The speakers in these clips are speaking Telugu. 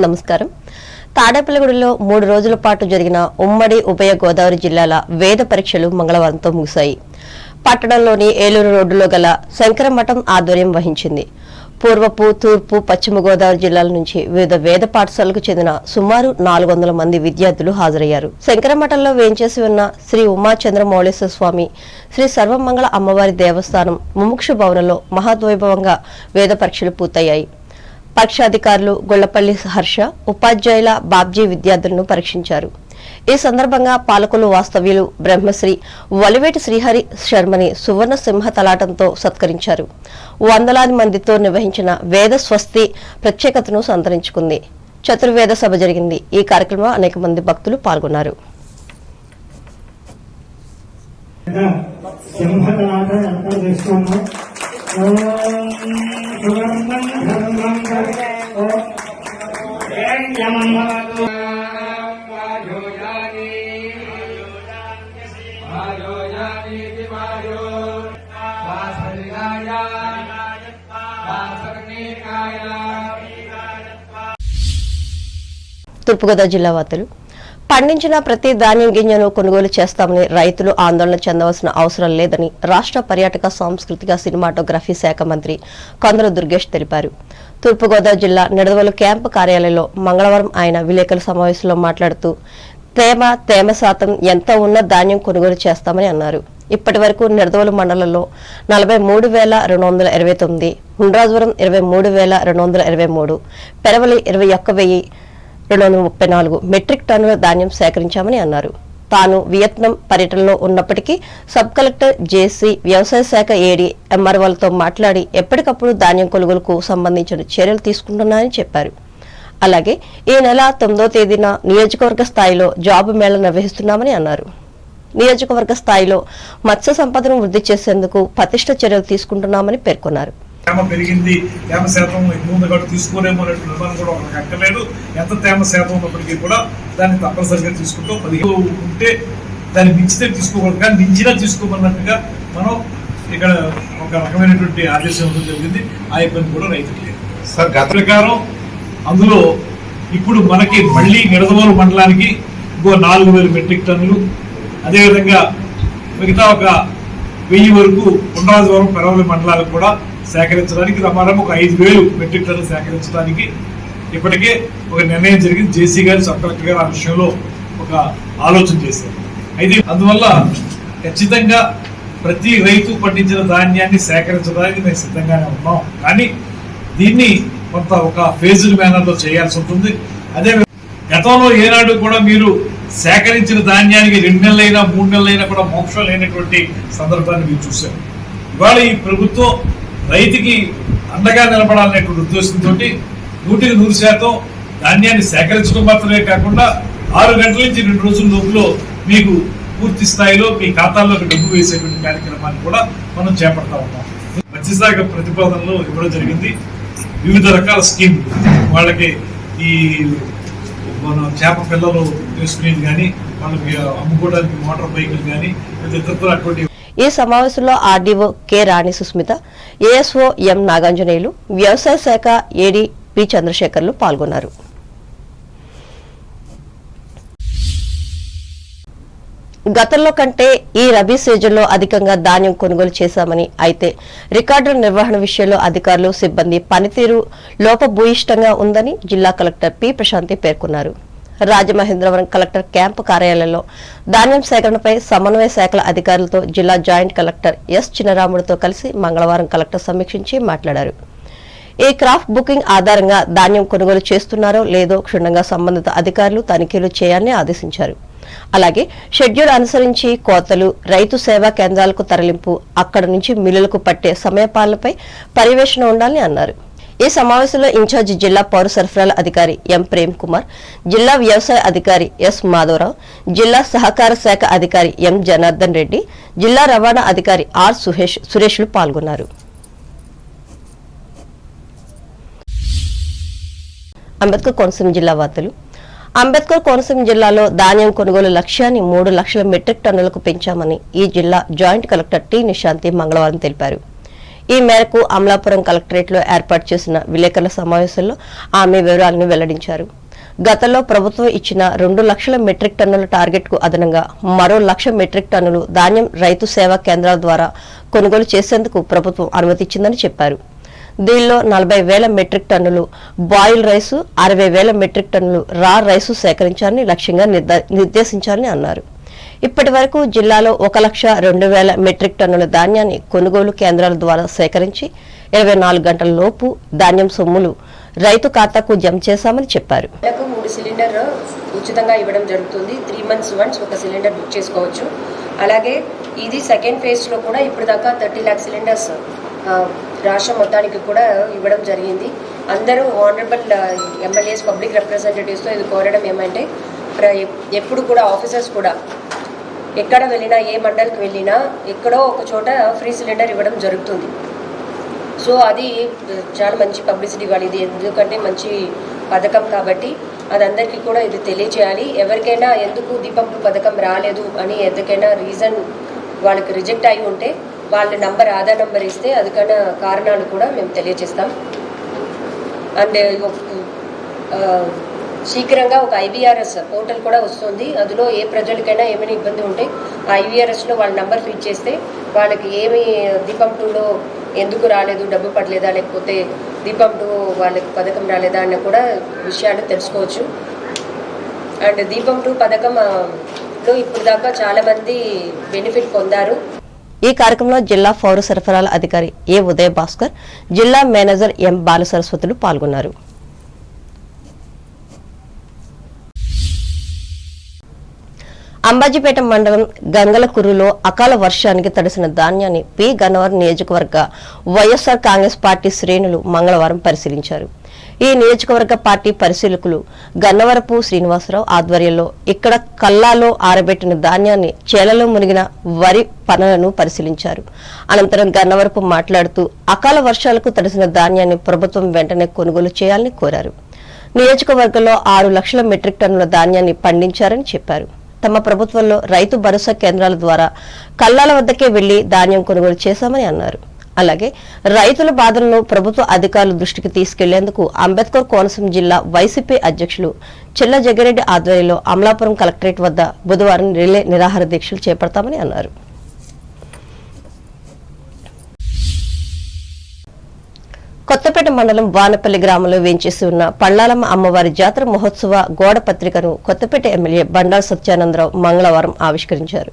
నమస్కారం. తాడేపల్లిగూడలో 3 రోజుల పాటు జరిగిన ఉమ్మడి ఉభయ గోదావరి జిల్లాల వేద పరీక్షలు మంగళవారంతో ముగిశాయి. పట్టణంలోని ఏలూరు రోడ్డులో గల శంకరమఠం ఆధ్వర్యం వహించింది. పూర్వపు, తూర్పు, పశ్చిమ గోదావరి జిల్లాల నుంచి వివిధ వేద పాఠశాలకు చెందిన సుమారు 400 మంది విద్యార్థులు హాజరయ్యారు. శంకరమఠంలో వేంచేసి ఉన్న శ్రీ ఉమాచంద్రమౌళేశ్వర స్వామి, శ్రీ సర్వమంగళ అమ్మవారి దేవస్థానం ముముక్షు భవనంలో మహాద్వైభవంగా వేద పరీక్షలు పూర్తయ్యాయి. పరీక్షాధికారులు గొల్లపల్లి హర్ష, ఉపాధ్యాయుల బాబ్జీ విద్యార్థులను పరీక్షించారు. ఈ సందర్భంగా పాలకులు వాస్తవ్యులు బ్రహ్మశ్రీ వలివేటి శ్రీహరి శర్మని సువర్ణ సింహ తలాటంతో సత్కరించారు. వందలాది మందితో నిర్వహించిన వేద స్వస్తి ప్రత్యేకతను సంతరించుకుంది. చతుర్వేద సభ జరిగింది. ఈ కార్యక్రమంలో అనేక మంది భక్తులు పాల్గొన్నారు. తూర్పుగోదావరి జిల్లా వార్తలు. పండించిన ప్రతి ధాన్యం గింజను కొనుగోలు చేస్తామని రైతులు ఆందోళన చెందవలసిన అవసరం లేదని రాష్ట్ర పర్యాటక సాంస్కృతిక సినిమాటోగ్రఫీ శాఖ మంత్రి కొందరు దుర్గేష్ తెలిపారు. తూర్పుగోదావరి జిల్లా నిడదవోలు క్యాంపు కార్యాలయంలో మంగళవారం ఆయన విలేకరుల సమావేశంలో మాట్లాడుతూ తేమ శాతం ఎంత ఉన్న ధాన్యం కొనుగోలు చేస్తామని అన్నారు. ఇప్పటి వరకు నిడదవోలు మండలంలో 43,229, ఉండ్రాజవరం 23,223, పెరవలి 21,234 మెట్రిక్ టన్నుల ధాన్యం సేకరించామని అన్నారు. తాను వియత్నాం పర్యటనలో ఉన్నప్పటికీ సబ్ కలెక్టర్ జేసీ, వ్యవసాయ శాఖ ఏడీ, ఎంఆర్ఓలతో మాట్లాడి ఎప్పటికప్పుడు ధాన్యం కొనుగోలుకు సంబంధించిన చర్యలు తీసుకుంటున్నారని చెప్పారు. అలాగే ఈ నెల 9వ తేదీన నియోజకవర్గ స్థాయిలో జాబ్ మేళా నిర్వహిస్తున్నామని అన్నారు. నియోజకవర్గ స్థాయిలో మత్స్య సంపదను వృద్ధి చేసేందుకు పటిష్ట చర్యలు తీసుకుంటున్నామని పేర్కొన్నారు. తేమ పెరిగింది, తేమ శాతం ముందుగా తీసుకోలేమో అనే నిర్మాణం కూడా ఒకరికి అక్కర్లేదు. ఎంత తేమ శాతం ఉన్నప్పటికీ కూడా దాన్ని తప్పనిసరిగా తీసుకుంటూ 15 ఉంటే దాన్ని మించితే తీసుకోకూడదు, కానీ మించినా తీసుకోమన్నట్టుగా మనం ఇక్కడ ఒక రకమైనటువంటి ఆదేశం ఇవ్వడం జరిగింది. ఆ ఇబ్బంది కూడా రైతులు లేదు సార్. గత ప్రకారం అందులో ఇప్పుడు మనకి మళ్ళీ నిడదవోలు మండలానికి ఇంకో 4,000 మెట్రిక్ టన్నులు, అదేవిధంగా మిగతా ఒక 1000 వరకు ఉండ్రాజవరం, పెరవలి మండలాలకు కూడా సేకరించడానికి రమారం ఒక 5,000 మెట్రిక్ టన్నులు సేకరించడానికి ఇప్పటికే ఒక నిర్ణయం జరిగింది. జేసీ గారు, సబ్ కలెక్టర్ గారు ఆ విషయంలో ఒక ఆలోచన చేశారు. అయితే అందువల్ల ఖచ్చితంగా ప్రతి రైతు పండించిన ధాన్యాన్ని సేకరించడానికి మేము సిద్ధంగానే ఉన్నాం. కానీ దీన్ని కొంత ఒక ఫేజ్డ్ మేనర్లో చేయాల్సి ఉంటుంది. అదే గతంలో ఏనాడు కూడా మీరు సేకరించిన ధాన్యానికి 2 నెలలైనా 3 నెలలైనా కూడా మోక్షం లేనటువంటి సందర్భాన్ని మీరు చూశారు. ఇవాళ ఈ ప్రభుత్వం రైతుకి అండగా నిలబడాలనేటువంటి ఉద్దేశంతో 100% ధాన్యాన్ని సేకరించడం మాత్రమే కాకుండా 6 గంటల నుంచి 2 రోజుల లోపల మీకు పూర్తి స్థాయిలో మీ ఖాతాల్లోకి డబ్బు వేసేటువంటి కార్యక్రమాన్ని కూడా మనం చేపడతా ఉన్నాం. మత్స్యశాఖ ప్రతిపాదనలో ఇవ్వడం జరిగింది. వివిధ రకాల స్కీమ్ వాళ్ళకి ఈ మన చేప పిల్లలు వేసుకునేది కానీ, వాళ్ళకి అమ్ముకోవడానికి మోటార్ బైకులు కానీ, ఇతర అటువంటి. ఈ సమావేశంలో ఆర్డీఓ కె రాణి సుస్మిత, ఏఎస్ఓ ఎం నాగాంజనేయులు, వ్యవసాయ శాఖ ఏడీ పి చంద్రశేఖర్లు పాల్గొన్నారు. గతంలో కంటే ఈ రబీ సీజన్లో అధికంగా ధాన్యం కొనుగోలు చేశామని, అయితే రికార్డుల నిర్వహణ విషయంలో అధికారులు, సిబ్బంది పనితీరు లోపభూయిష్టంగా ఉందని జిల్లా కలెక్టర్ పి ప్రశాంతి పేర్కొన్నారు. రాజమహేంద్రవరం కలెక్టర్ క్యాంపు కార్యాలయంలో ధాన్యం సేకరణపై సమన్వయ శాఖల అధికారులతో జిల్లా జాయింట్ కలెక్టర్ ఎస్ చిన్నరాముడితో కలిసి మంగళవారం కలెక్టర్ సమీక్షించి మాట్లాడారు. ఈ క్రాఫ్ట్ బుకింగ్ ఆధారంగా ధాన్యం కొనుగోలు చేస్తున్నారో లేదో క్షుణ్ణంగా సంబంధిత అధికారులు తనిఖీలు చేయాలని ఆదేశించారు. అలాగే షెడ్యూల్ అనుసరించి కోతలు, రైతు సేవా కేంద్రాలకు తరలింపు, అక్కడి నుంచి మిల్లులకు పట్టే సమయపాలనపై పర్యవేక్షణ ఉండాలని అన్నారు. ఈ సమావేశంలో ఇన్ఛార్జి జిల్లా పౌర సరఫరాల అధికారి ఎం ప్రేమ్ కుమార్, జిల్లా వ్యవసాయ అధికారి ఎస్ మాధవరావు, జిల్లా సహకార శాఖ అధికారి ఎం జనార్దన్ రెడ్డి, జిల్లా రవాణా అధికారి ఆర్ సురేష్లు పాల్గొన్నారు. అంబేద్కర్ కోనసీమ జిల్లా వార్తలు. అంబేద్కర్ కోనసీమ జిల్లాలో ధాన్యం కొనుగోలు లక్ష్యాన్ని 3 లక్షల మెట్రిక్ టన్నులకు పెంచామని ఈ జిల్లా జాయింట్ కలెక్టర్ టి నిశాంతి మంగళవారం తెలిపారు. ఈ మేరకు అమలాపురం కలెక్టరేట్లో ఏర్పాటు చేసిన విలేకరుల సమావేశంలో ఆమె వివరాలను వెల్లడించారు. గతంలో ప్రభుత్వం ఇచ్చిన 2 లక్షల మెట్రిక్ టన్నుల టార్గెట్ కు అదనంగా మరో 1 లక్ష మెట్రిక్ టన్నులు ధాన్యం రైతు సేవా కేంద్రాల ద్వారా కొనుగోలు చేసేందుకు ప్రభుత్వం అనుమతిచ్చిందని చెప్పారు. దీనిలో 40,000 మెట్రిక్ టన్నులు బాయిల్ రైసు, 60,000 మెట్రిక్ టన్నులు రా రైసు సేకరించాలని లక్ష్యంగా నిర్దేశించాలని అన్నారు. ఇప్పటి వరకు జిల్లాలో 1,02,000 మెట్రిక్ టన్నుల ధాన్యాన్ని కొనుగోలు కేంద్రాల ద్వారా సేకరించి 24 గంటల లోపు ధాన్యం సొమ్ములు రైతు ఖాతాకు జమ చేశామని చెప్పారు. 3 సిలిండర్ ఉచితంగా ఇవ్వడం జరుగుతుంది. 3 months వన్స్ ఒక సిలిండర్ బుక్ చేసుకోవచ్చు. అలాగే ఇది సెకండ్ ఫేజ్ లో కూడా ఇప్పుడు దాకా 30 lakh సిలిండర్స్ రాష్ట్రం మొత్తానికి కూడా ఇవ్వడం జరిగింది. అందరూ ఆనరబుల్ ఎమ్మెల్యేస్, పబ్లిక్ రిప్రజెంటేటివ్స్తో ఇది కోరడం ఏమంటే ఎప్పుడు కూడా ఆఫీసర్స్ కూడా ఎక్కడ వెళ్ళినా, ఏ మండలికి వెళ్ళినా ఎక్కడో ఒక చోట ఫ్రీ సిలిండర్ ఇవ్వడం జరుగుతుంది. సో అది చాలా మంచి పబ్లిసిటీ ఇవ్వాలి. ఇది ఎందుకంటే మంచి పథకం కాబట్టి అదందరికీ కూడా ఇది తెలియచేయాలి. ఎవరికైనా ఎందుకు దీపం 2 పథకం రాలేదు అని ఎందుకైనా రీజన్ వాళ్ళకి రిజెక్ట్ అయి ఉంటే వాళ్ళ ఆధార్ నంబర్ ఇస్తే అదికైనా కారణాలు కూడా మేము తెలియజేస్తాం. అండ్ శీఘ్రంగా ఒక IVRS పోర్టల్ కూడా వస్తుంది. అందులో ఏ ప్రజలకైనా ఏమైనా ఇబ్బంది ఉంటే ఆ IVRSలో వాళ్ళ నంబర్ ఫీడ్ చేస్తే వాళ్ళకి ఏమి దీపం 2లో ఎందుకు రాలేదు, డబ్బు పడలేదా, లేకపోతే దీపం 2 వాళ్ళకి పథకం రాలేదా అన్న కూడా విషయాలు తెలుసుకోవచ్చు. అండ్ దీపం 2 పథకంలో ఇప్పుడు దాకా చాలా మంది బెనిఫిట్ పొందారు. ఈ కార్యక్రమంలో జిల్లా పౌర సరఫరాల అధికారి ఏ ఉదయ భాస్కర్, జిల్లా మేనేజర్ ఎం బాలసరస్వతులు పాల్గొన్నారు. అంబాజీపేట మండలం గంగలకుర్రులో అకాల వర్షానికి తడిసిన ధాన్యాన్ని పి గన్నవరం నియోజకవర్గ వైఎస్ఆర్ కాంగ్రెస్ పార్టీ శ్రేణులు మంగళవారం పరిశీలించారు. ఈ నియోజకవర్గ పార్టీ పరిశీలకులు గన్నవరపు శ్రీనివాసరావు ఆధ్వర్యంలో ఇక్కడ కల్లాలో ఆరబెట్టిన ధాన్యాన్ని చేలలో మునిగిన వరి పనులను పరిశీలించారు. అనంతరం గన్నవరపు మాట్లాడుతూ అకాల వర్షాలకు తడిసిన ధాన్యాన్ని ప్రభుత్వం వెంటనే కొనుగోలు చేయాలని కోరారు. నియోజకవర్గంలో 6 లక్షల మెట్రిక్ టన్నుల ధాన్యాన్ని పండించారని చెప్పారు. తమ ప్రభుత్వంలో రైతు భరోసా కేంద్రాల ద్వారా కల్లాల వద్దకే వెళ్లి ధాన్యం కొనుగోలు చేశామని అన్నారు. అలాగే రైతుల బాధలను ప్రభుత్వ అధికారుల దృష్టికి తీసుకెళ్లేందుకు అంబేద్కర్ కోనసీమ జిల్లా వైసీపీ అధ్యక్షులు చిల్ల జగ్గిరెడ్డి ఆధ్వర్యంలో అమలాపురం కలెక్టరేట్ వద్ద బుధవారం రిలే నిరాహార దీక్షలు చేపడతామని అన్నారు. కొత్తపేట మండలం వానపల్లి గ్రామంలో వేంచేసి ఉన్న పళ్ళాలమ్మ అమ్మవారి జాతర మహోత్సవ గోడ పత్రికను కొత్తపేట ఎమ్మెల్యే బండారు సత్యానందరావు మంగళవారం ఆవిష్కరించారు.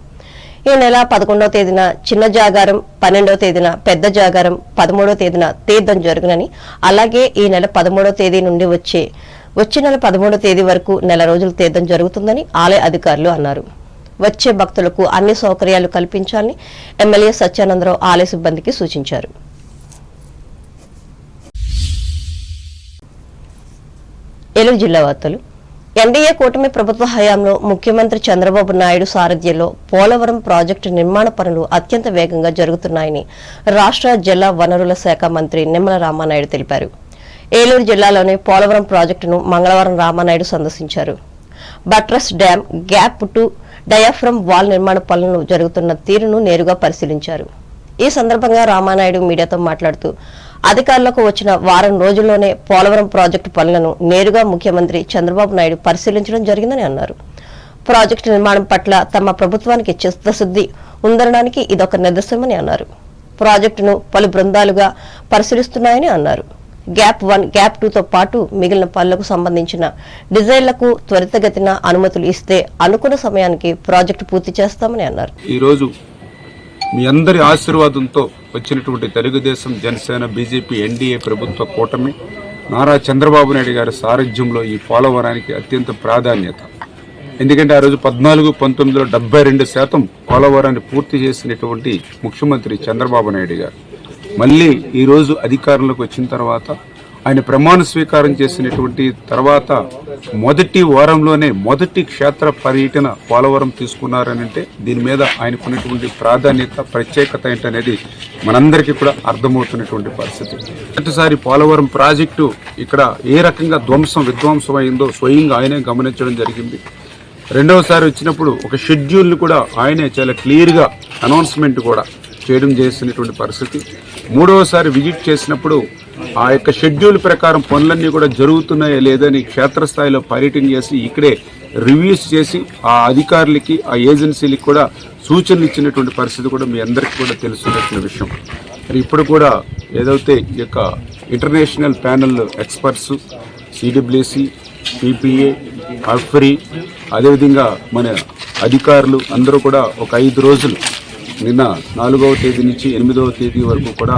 ఈ నెల 11వ తేదీన చిన్న జాగారం, 12వ తేదీన పెద్ద జాగారం, 13వ తేదీన తీర్థం జరుగునని, అలాగే ఈ నెల 13వ తేదీ నుండి వచ్చే నెల 13వ తేదీ వరకు నెల రోజులు తీర్థం జరుగుతుందని ఆలయ అధికారులు అన్నారు. వచ్చే భక్తులకు అన్ని సౌకర్యాలు కల్పించాలని ఎమ్మెల్యే సత్యానందరావు ఆలయ సిబ్బందికి సూచించారు. ఏలూరు జిల్లా వార్తలు. ఎన్డీఏ కూటమి ప్రభుత్వ హయాంలో ముఖ్యమంత్రి చంద్రబాబు నాయుడు సారథ్యంలో పోలవరం ప్రాజెక్టు నిర్మాణ పనులు అత్యంత వేగంగా జరుగుతున్నాయని రాష్ట్ర జల వనరుల శాఖ మంత్రి నిమ్మల రామానాయుడు తెలిపారు. ఏలూరు జిల్లాలోని పోలవరం ప్రాజెక్టును మంగళవారం రామానాయుడు సందర్శించారు. Buttress dam, gap to diaphragm wall నిర్మాణ పనులు జరుగుతున్న తీరును నేరుగా పరిశీలించారు. ఈ సందర్భంగా రామానాయుడు మీడియాతో మాట్లాడుతూ అధికారులకు వచ్చిన వారం రోజుల్లోనే పోలవరం ప్రాజెక్టు పనులను నేరుగా ముఖ్యమంత్రి చంద్రబాబు నాయుడు పరిశీలించడం జరిగిందని అన్నారు. ప్రాజెక్టు నిర్మాణం పట్ల తమ ప్రభుత్వానికి చిత్తశుద్ది ఉందనడానికి ఇదొక నిదర్శనమని అన్నారు. ప్రాజెక్టును పలు బృందాలుగా పరిశీలిస్తున్నాయని అన్నారు. గ్యాప్ 1, గ్యాప్ 2తో పాటు మిగిలిన పనులకు సంబంధించిన డిజైన్లకు త్వరితగతిన అనుమతులు ఇస్తే అనుకున్న సమయానికి ప్రాజెక్టు పూర్తి చేస్తామని అన్నారు. మీ అందరి ఆశీర్వాదంతో వచ్చినటువంటి తెలుగుదేశం, జనసేన, బీజేపీ, ఎన్డీఏ ప్రభుత్వ కూటమి నారా చంద్రబాబు నాయుడు గారి సారథ్యంలో ఈ పోలవరానికి అత్యంత ప్రాధాన్యత. ఎందుకంటే ఆ రోజు 14-19లో 72% పోలవరాన్ని పూర్తి చేసినటువంటి ముఖ్యమంత్రి చంద్రబాబు నాయుడు గారు మళ్ళీ ఈరోజు అధికారంలోకి వచ్చిన తర్వాత ఆయన ప్రమాణ స్వీకారం చేసినటువంటి తర్వాత మొదటి వారంలోనే మొదటి క్షేత్ర పర్యటన పోలవరం తీసుకున్నారనంటే దీని మీద ఆయనకున్నటువంటి ప్రాధాన్యత, ప్రత్యేకత ఏంటనేది మనందరికీ కూడా అర్థమవుతున్నటువంటి పరిస్థితి. మొదటిసారి పోలవరం ప్రాజెక్టు ఇక్కడ ఏ రకంగా విధ్వంసం అయిందో స్వయంగా ఆయనే గమనించడం జరిగింది. రెండవసారి వచ్చినప్పుడు ఒక షెడ్యూల్ని కూడా ఆయనే చాలా క్లియర్గా అనౌన్స్మెంట్ కూడా చేయడం చేసినటువంటి పరిస్థితి. మూడవసారి విజిట్ చేసినప్పుడు ఆ యొక్క షెడ్యూల్ ప్రకారం పనులన్నీ కూడా జరుగుతున్నాయా లేదని క్షేత్రస్థాయిలో పర్యటన చేసి ఇక్కడే రివ్యూస్ చేసి ఆ అధికారులకి ఆ ఏజెన్సీలకు కూడా సూచనలు ఇచ్చినటువంటి పరిస్థితి కూడా మీ అందరికీ కూడా తెలుస్తున్నటువంటి విషయం. మరి ఇప్పుడు కూడా ఏదైతే ఈ యొక్క international panel experts CWC, PPA, అఫ్రీ, అదేవిధంగా మన అధికారులు అందరూ కూడా ఒక 5 రోజులు నిన్న 4వ తేదీ నుంచి 8వ తేదీ వరకు కూడా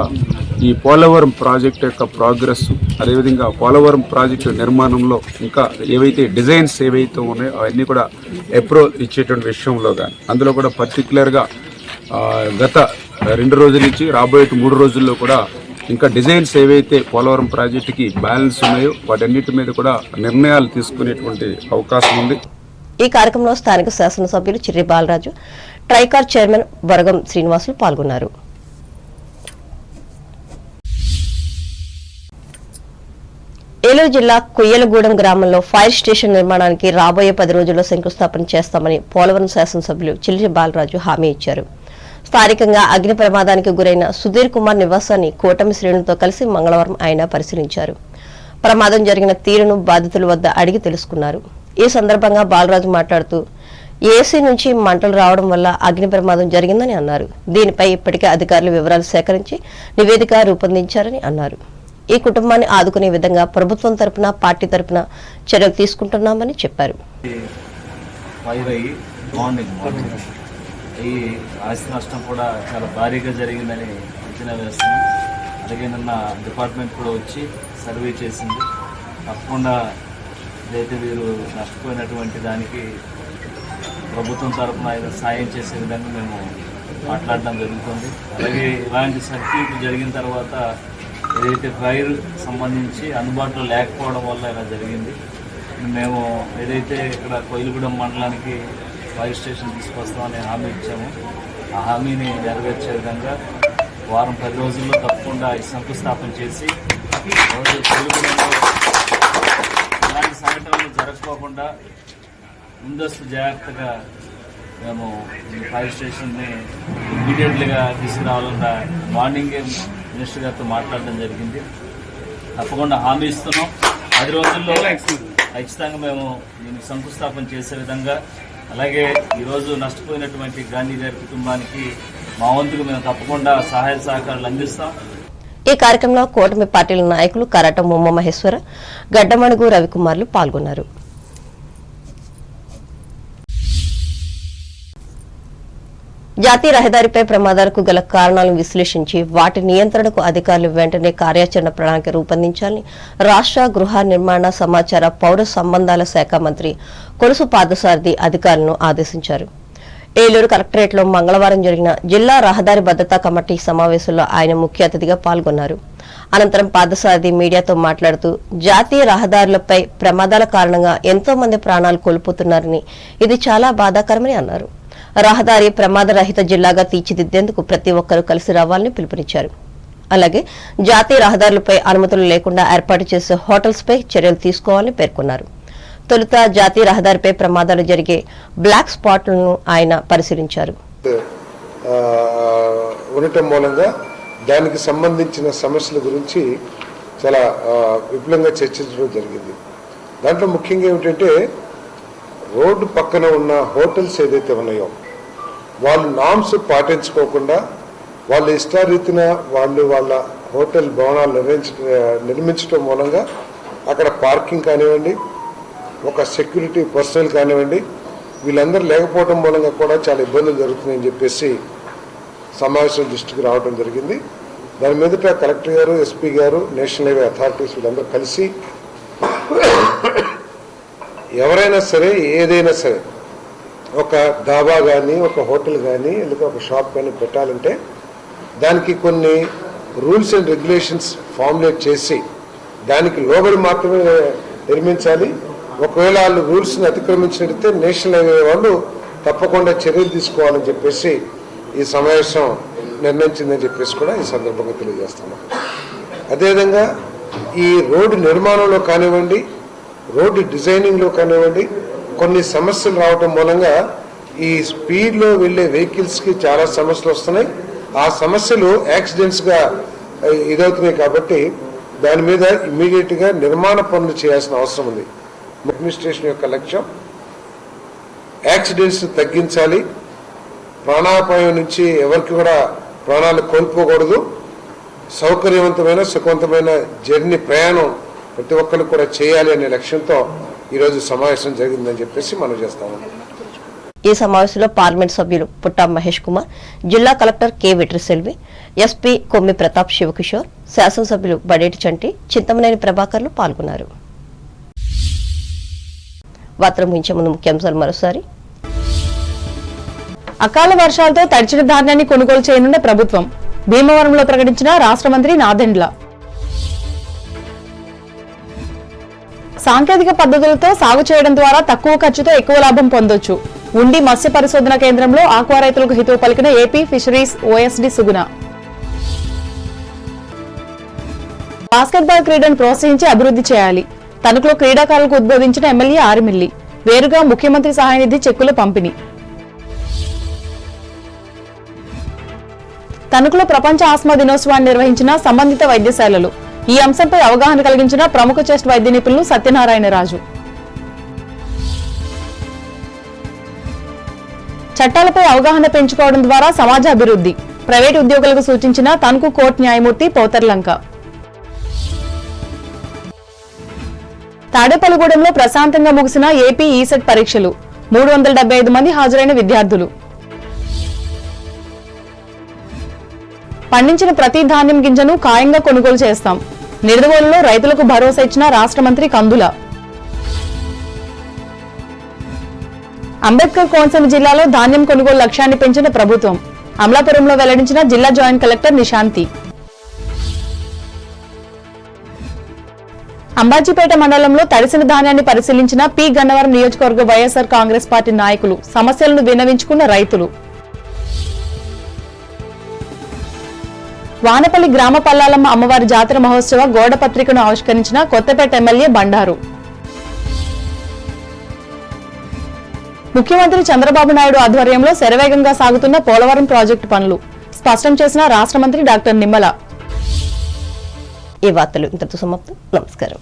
ఈ పోలవరం ప్రాజెక్టు యొక్క ప్రోగ్రెస్, అదేవిధంగా పోలవరం ప్రాజెక్టు నిర్మాణంలో ఇంకా ఏవైతే డిజైన్స్ ఏవైతే ఉన్నాయో అవన్నీ కూడా అప్రూవల్ ఇచ్చేటువంటి విషయంలో కానీ అందులో కూడా పర్టికులర్గా గత 2 రోజుల నుంచి రాబోయే 3 రోజుల్లో కూడా ఇంకా డిజైన్స్ ఏవైతే పోలవరం ప్రాజెక్టుకి బ్యాలెన్స్ ఉన్నాయో వాటన్నిటి మీద కూడా నిర్ణయాలు తీసుకునేటువంటి అవకాశం ఉంది. ఈ కార్యక్రమంలో స్థానిక శాసనసభ్యులు చిర్రి బాలరాజు, ట్రైకార్ చైర్మన్ వరగం శ్రీనివాసులు పాల్గొన్నారు. ఏలూరు జిల్లా కొయ్యలగూడెం గ్రామంలో ఫైర్ స్టేషన్ నిర్మాణానికి రాబోయే 10 రోజుల్లో శంకుస్థాపన చేస్తామని పోలవరం శాసనసభ్యులు చిర్రి బాలరాజు హామీ ఇచ్చారు. స్థానికంగా అగ్ని ప్రమాదానికి గురైన సుధీర్ కుమార్ నివాసాన్ని కూటమి శ్రేణులతో కలిసి మంగళవారం ఆయన పరిశీలించారు. ప్రమాదం జరిగిన తీరును బాధితుల వద్ద అడిగి తెలుసుకున్నారు. ఈ సందర్భంగా బాలరాజు మాట్లాడుతూ ఏసీ నుంచి మంటలు రావడం వల్ల అగ్ని ప్రమాదం జరిగిందని అన్నారు. దీనిపై ఇప్పటికే అధికారులు వివరాలు సేకరించి నివేదిక రూపొందించారని అన్నారు. ఈ కుటుంబాన్ని ఆదుకునే విధంగా ప్రభుత్వం తరపున, పార్టీ తరపున చర్యలు తీసుకుంటున్నామని చెప్పారు. ఈ ఆస్తి నష్టం కూడా చాలా భారీగా జరిగిందని అంచనా వేస్తున్నాం. అలాగే నిన్న డిపార్ట్మెంట్ కూడా వచ్చి సర్వే చేసింది. తప్పకుండా ఏదైతే వీరు నష్టపోయినటువంటి దానికి ప్రభుత్వం తరఫున సాయం చేసే విధంగా మేము మాట్లాడడం జరుగుతుంది. అలాగే ఇలాంటి సర్క్యూట్ జరిగిన తర్వాత ఏదైతే ఫైర్ సంబంధించి అందుబాటులో లేకపోవడం వల్ల ఇలా జరిగింది. మేము ఏదైతే ఇక్కడ కొయ్యలగూడెం మండలానికి ఫైర్ స్టేషన్ తీసుకొస్తామని హామీ ఇచ్చాము. ఆ హామీని నెరవేర్చే విధంగా వారం 10 రోజుల్లో తప్పకుండా ఈ శంకుస్థాపన చేసి కొయ్యలగూడెంలో ఇలాంటి సంఘటనలు జరగకోకుండా ముందస్తు జాగ్రత్తగా మేము ఈ ఫైర్ స్టేషన్ని ఇమీడియట్లీగా తీసుకురావాలన్న మార్నింగే మినిస్టర్ గారితో మాట్లాడడం జరిగింది. తప్పకుండా హామీ ఇస్తున్నాం. 10 రోజుల్లో ఖచ్చితంగా మేము దీనికి శంకుస్థాపన చేసే విధంగా, అలాగే ఈరోజు నష్టపోయినటువంటి గాంధీ గారి కుటుంబానికి మా వంతుకు మేము తప్పకుండా సహాయ సహకారాలు అందిస్తాం. ఈ కార్యక్రమంలో కూటమి పార్టీల నాయకులు కరాట ముమ్మ మహేశ్వర, గడ్డమణుగు రవికుమార్లు పాల్గొన్నారు. జాతీయ రహదారిపై ప్రమాదాలకు గల కారణాలను విశ్లేషించి వాటి నియంత్రణకు అధికారులు వెంటనే కార్యాచరణ ప్రణాళిక రూపొందించాలని రాష్ట్ర గృహ నిర్మాణ, సమాచార, పౌర సంబంధాల శాఖ మంత్రి కొలుసు పార్థసారథి అధికారులను ఆదేశించారు. ఏలూరు కలెక్టరేట్లో మంగళవారం జరిగిన జిల్లా రహదారి భద్రతా కమిటీ సమావేశంలో ఆయన ముఖ్య అతిథిగా పాల్గొన్నారు. అనంతరం పార్థసారథి మీడియాతో మాట్లాడుతూ జాతీయ రహదారులపై ప్రమాదాల కారణంగా ఎంతో మంది ప్రాణాలు కోల్పోతున్నారని, ఇది చాలా బాధాకరమని అన్నారు. రహదారి ప్రమాద రహిత జిల్లాగా తీర్చిదిద్దేందుకు ప్రతి ఒక్కరూ కలిసి రావాలని పిలుపునిచ్చారు. అలాగే జాతీయ రహదారులపై అనుమతులు లేకుండా ఏర్పాటు చేసే హోటల్స్పై చర్యలు తీసుకోవాలని పేర్కొన్నారు. తొలుత జాతీయ రహదారిపై ప్రమాదాలు జరిగే బ్లాక్ స్పాట్లను ఆయన పరిశీలించారు. ఉండటం మూలంగా దానికి సంబంధించిన సమస్యల గురించి చాలా విపులంగా చర్చించడం జరిగింది. దాంట్లో ముఖ్యంగా ఏమిటంటే రోడ్డు పక్కన ఉన్న హోటల్స్ ఏదైతే ఉన్నాయో వాళ్ళు నామ్స్ పాటించుకోకుండా వాళ్ళ ఇష్టారీతిన వాళ్ళ హోటల్ భవనాలు నిర్మించడం మూలంగా అక్కడ పార్కింగ్ కానివ్వండి, ఒక సెక్యూరిటీ పర్సనల్ కానివ్వండి, వీళ్ళందరూ లేకపోవడం మూలంగా కూడా చాలా ఇబ్బందులు జరుగుతున్నాయని చెప్పేసి సమావేశం దృష్టికి రావడం జరిగింది. దాని మీదట కలెక్టర్ గారు, ఎస్పీ గారు, నేషనల్ హైవే అథారిటీస్ వీళ్ళందరూ కలిసి ఎవరైనా సరే ఏదైనా సరే ఒక డాబా కానీ, ఒక హోటల్ కానీ, లేకపోతే ఒక షాప్ కానీ పెట్టాలంటే దానికి కొన్ని రూల్స్ అండ్ రెగ్యులేషన్స్ ఫార్ములేట్ చేసి దానికి లోబడి మాత్రమే నిర్మించాలి. ఒకవేళ వాళ్ళు రూల్స్ని అతిక్రమించినట్లయితే నేషనల్ హైవే వాళ్ళు తప్పకుండా చర్యలు తీసుకోవాలని చెప్పేసి ఈ సమావేశం నిర్ణయించిందని చెప్పేసి కూడా ఈ సందర్భంగా తెలియజేస్తున్నాం. అదేవిధంగా ఈ రోడ్డు నిర్మాణంలో కానివ్వండి, రోడ్డు డిజైనింగ్లో కానివ్వండి కొన్ని సమస్యలు రావడం మూలంగా ఈ స్పీడ్లో వెళ్ళే వెహికల్స్కి చాలా సమస్యలు వస్తున్నాయి. ఆ సమస్యలు యాక్సిడెంట్స్గా ఇదవుతున్నాయి కాబట్టి దాని మీద ఇమ్మీడియట్గా నిర్మాణ పనులు చేయాల్సిన అవసరం ఉంది. అడ్మినిస్ట్రేషన్ యొక్క లక్ష్యం యాక్సిడెంట్స్ తగ్గించాలి, ప్రాణాపాయం నుంచి ఎవరికి కూడా ప్రాణాలు కోల్పోకూడదు, సౌకర్యవంతమైన సుఖవంతమైన జర్నీ ప్రయాణం ప్రతి ఒక్కరికి కూడా చేయాలి అనే లక్ష్యంతో ఈరోజు సమావేశం జరిగిందని చెప్పేసి మనం చేస్తాము. ఈ సమావేశంలో పార్లమెంట్ సభ్యులు పుట్టా మహేష్ కుమార్, జిల్లా కలెక్టర్ కె వెట్రిసెల్వి, ఎస్పీ కొమ్మి ప్రతాప్ శివకిషోర్, శాసనసభ్యులు బడేటి చంటి, చింతమనేని ప్రభాకర్లు పాల్గొన్నారు. వార్తలు ముగించే ముందు ముఖ్యాంశాలు మరోసారి. అకాల వర్షాలతో తడిచిన ధాన్యాన్ని కొనుగోలు చేయనున్న ప్రభుత్వం, భీమవరంలో ప్రకటించిన రాష్ట్ర మంత్రి నాదెండ్ల. సాంకేతిక పద్ధతులతో సాగు చేయడం ద్వారా తక్కువ ఖర్చుతో ఎక్కువ లాభం పొందొచ్చు. ఉండి మత్స్య పరిశోధన కేంద్రంలో ఆక్వా రైతులకు హితవు పలికిన ఏపీ ఫిషరీస్ ఓఎస్డీ సుగుణ. బాస్కెట్బాల్ క్రీడను ప్రోత్సహించి అభివృద్ధి చేయాలి. తణుకులో క్రీడాకారులకు ఉద్బోధించిన ఎమ్మెల్యే ఆరిమిల్లి. వేరుగా ముఖ్యమంత్రి సహాయ నిధి చెక్కుల పంపిణీ. తణుకులో ప్రపంచ ఆస్మా దినోత్సవాన్ని నిర్వహించిన సంబంధిత వైద్యశాలలు. ఈ అంశంపై అవగాహన కలిగించిన ప్రముఖ చెస్ట్ వైద్య నిపుణులు సత్యనారాయణరాజు. చట్టాలపై అవగాహన పెంచుకోవడం ద్వారా సమాజ అభివృద్ధి. ప్రైవేటు ఉద్యోగులకు సూచించిన తణుకు కోర్టు న్యాయమూర్తి పోతర్లంక. తాడేపల్లిగూడెంలో ప్రశాంతంగా ముగిసిన ఏపీ ఈసెట్ పరీక్షలు. 375 మంది హాజరైన విద్యార్థులు. పండించిన ప్రతి ధాన్యం గింజను ఖాయంగా కొనుగోలు చేస్తాం. నిడదవోలులో రైతులకు భరోసా ఇచ్చిన రాష్ట్ర మంత్రి కందుల. అంబేద్కర్ కోనసీమ జిల్లాలో ధాన్యం కొనుగోలు లక్ష్యాన్ని పెంచిన ప్రభుత్వం. అమలాపురంలో వెల్లడించిన జిల్లా జాయింట్ కలెక్టర్ నిశాంతి. అంబాజీపేట మండలంలో తడిసిన ధాన్యాన్ని పరిశీలించిన పి గన్నవరం నియోజకవర్గ వైఎస్ఆర్ కాంగ్రెస్ పార్టీ నాయకులు. సమస్యలను విన్నవించుకున్న రైతులు. వానపల్లి గ్రామ పల్లాలమ్మ అమ్మవారి జాతర మహోత్సవ గోడ పత్రికను ఆవిష్కరించిన కొత్తపేట ఎమ్మెల్యే బండారు. ముఖ్యమంత్రి చంద్రబాబు నాయుడు ఆధ్వర్యంలో శరవేగంగా సాగుతున్న పోలవరం ప్రాజెక్టు పనులు స్పష్టం చేసిన రాష్ట్ర మంత్రి డాక్టర్ నిమ్మల. ఈ వార్తలు ఇంతటితో సమాప్తం. నమస్కారం.